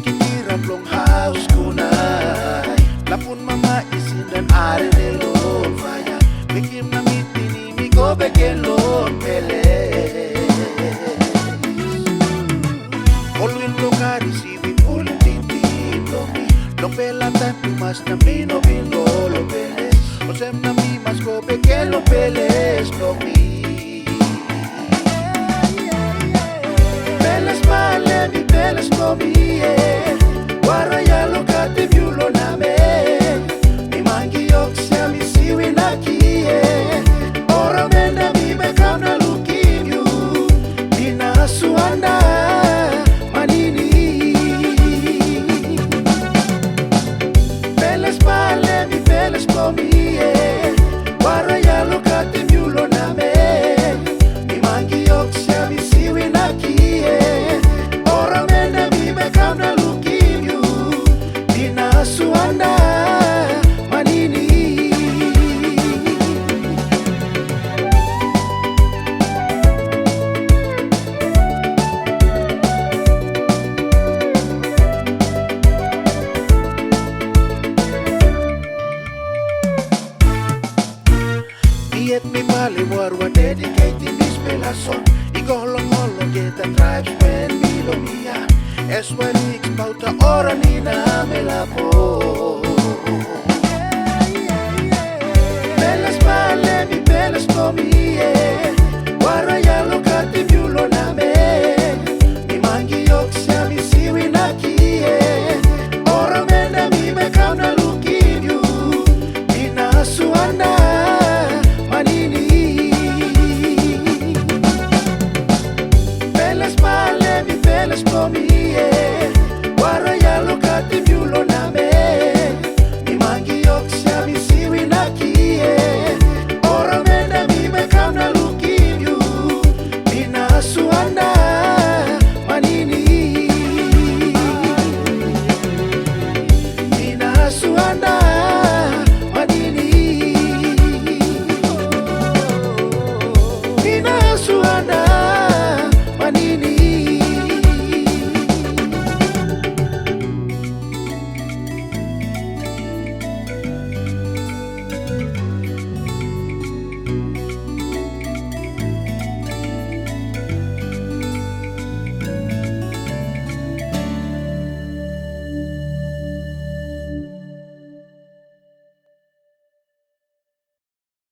kirap long house kunay lapun mama isin dan are de lon faya bikim na mitini mi ko beken lon pele olwin lo kari siwi pulin tintin lomi long pelatan mas na mino binlo lo peles osem na mi mas ko beken lo peles lomi Peles male mi peles lomi Waraya lo kate miulo name Mi mangi yoksya mi siwi naki Ora menda mi bekam na lukimyu Dina suanda manini Peles male mi peles lomi Waraya lo kate miulo name Mi mangi yoksya mi siwi naki Ora menda mi bekam na lukimyu Dina suanda manini Miet mi pali warwa dedicating this Peles song Igolong-olong get the tribes when Milomia Es walix pauta ora ni na melapo